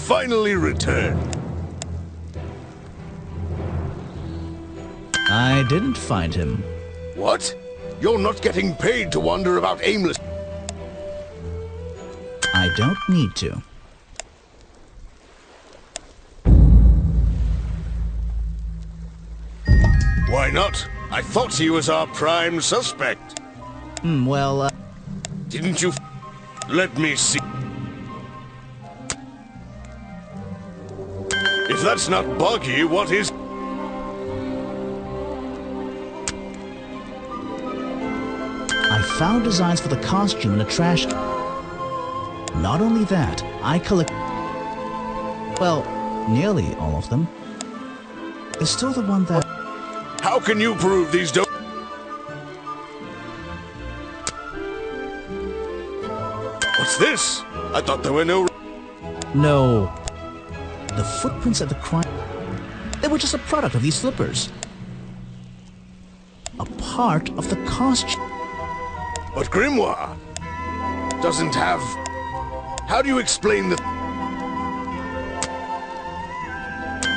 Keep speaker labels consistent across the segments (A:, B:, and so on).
A: finally returned.
B: I didn't find him.
A: What? You're not getting paid to wander about aimless.
B: I don't need to.
A: Why not? I thought he was our prime suspect.
B: Well,
A: Didn't you... Let me see. If that's not Buggy, what is...
B: I found designs for the costume in a trash can. Not only that, I collect... well, nearly all of them. There's still the one that...
A: How can you prove these don't... What's this? I thought there were no...
B: No. The footprints at the crime... they were just a product of these slippers. A part of the costume.
A: But Grimoire doesn't have... How do you explain the...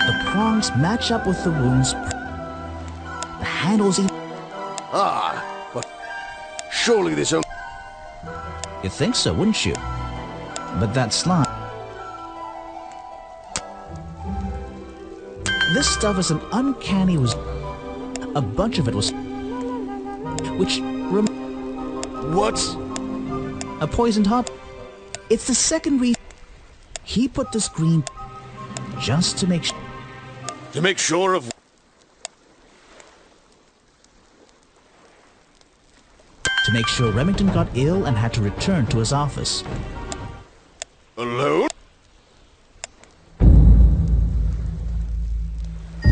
B: The prongs match up with the wounds. The handles even...
A: Ah, but surely this only...
B: You'd think so, wouldn't you? But that slime... This stuff is an uncanny a bunch of it was... which...
A: What?
B: A poisoned hop. It's the second reason he put this green just to make
A: To make sure of...
B: to make sure Remington got ill and had to return to his office.
A: Alone?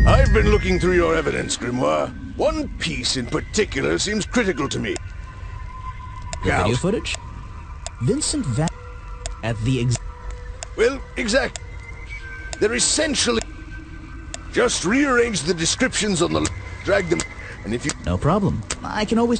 A: I've been looking through your evidence, Grimoire. One piece in particular seems critical to me.
B: The video footage? Vincent Van at the
A: Well, exact. They're essentially... Just rearrange the descriptions on the... drag them... and if you...
B: No problem. I can always...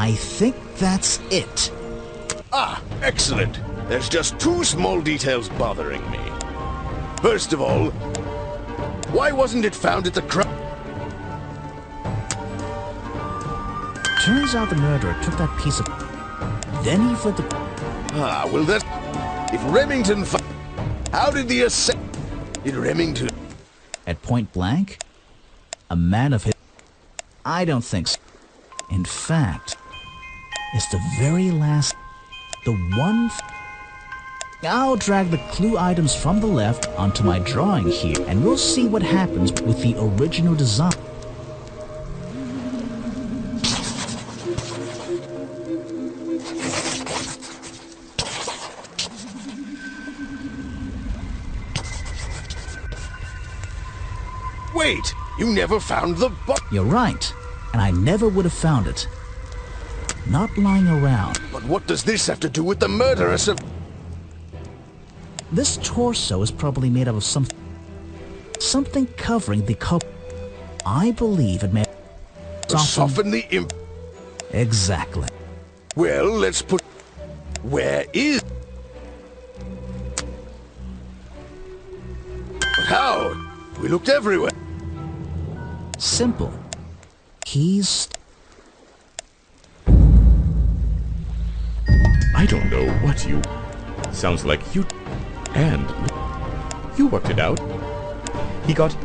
B: I think that's it.
A: Ah, excellent. There's just two small details bothering me. First of all, why wasn't it found at the crime?
B: Turns out the murderer took that piece of... then he fled the...
A: Ah, well that... If Remington... How did the Did Remington...
B: At point blank? A man of his... I don't think so. In fact, it's the very last... the one... I'll drag the clue items from the left onto my drawing here, and we'll see what happens with the original design.
A: Wait! You never found the
B: You're right, and I never would have found it. Not lying around.
A: But what does this have to do with the murderous of...
B: This torso is probably made up of something covering the cup. I believe it may
A: soften the imp...
B: Exactly.
A: Well, let's put... Where is... But how? We looked everywhere.
B: Simple. He's...
C: I don't know what you... Sounds like you... And... You worked it out. He got...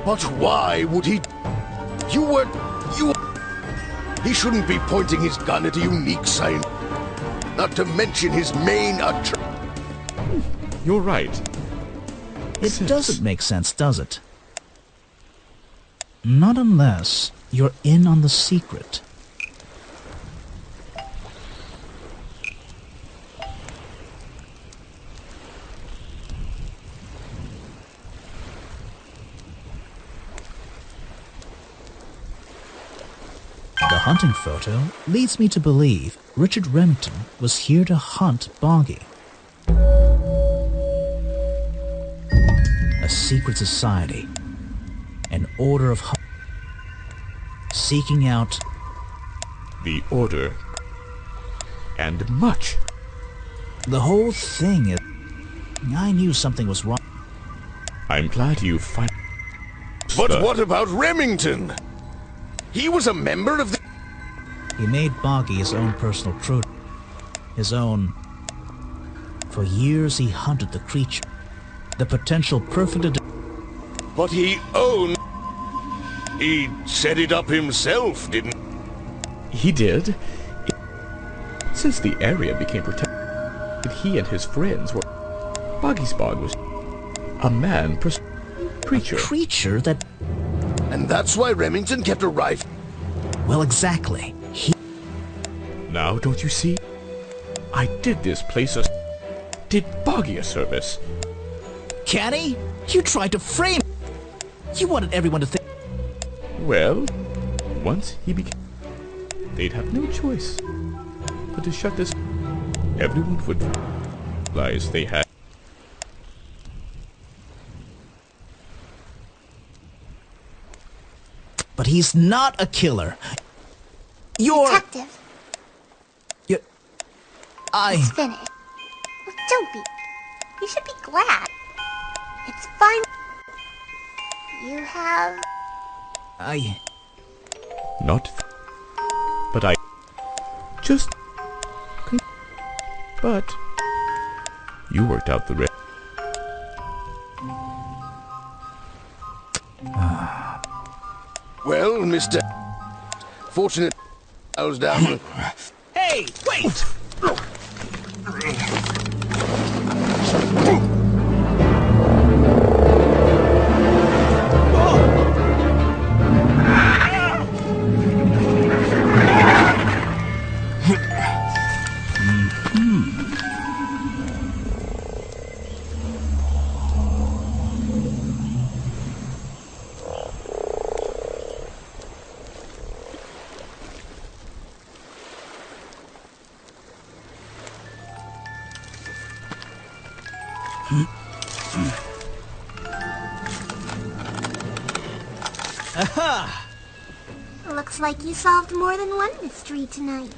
A: But why would he... You were... He shouldn't be pointing his gun at a unique sign. Not to mention his main
C: You're right.
B: It doesn't make sense, does it? Not unless you're in on the secret. The hunting photo leads me to believe Richard Remington was here to hunt Boggy. A secret society, an order of seeking out
C: The Order. And much.
B: the whole thing. I knew something was wrong.
C: I'm glad you find.
A: But what about Remington? He was a member of the...
B: He made Boggy his own personal crew. His own. For years he hunted the creature. The potential perfect...
A: But he owned... He set it up himself, didn't...
C: He did. Since the area became protected, he and his friends were... Boggy's Bog was a creature.
B: Creature that...
A: And that's why Remington kept a rifle.
B: Well, exactly.
C: Now, don't you see? I did this place did Boggy a service.
B: Caddy, you tried to frame... You wanted everyone to think...
C: Well, once he became... They'd have no choice but to shut this... Everyone would realize they had...
B: But he's not a killer. You're...
D: Detective,
B: I...
D: it's finished. Well, don't be. You should be glad. It's fine. You have...
C: Not... But I... Just... But... You worked out the rest.
A: Well, Mr... Fortunate... I was down...
B: Hey, wait!
D: Looks like you solved more than one mystery tonight.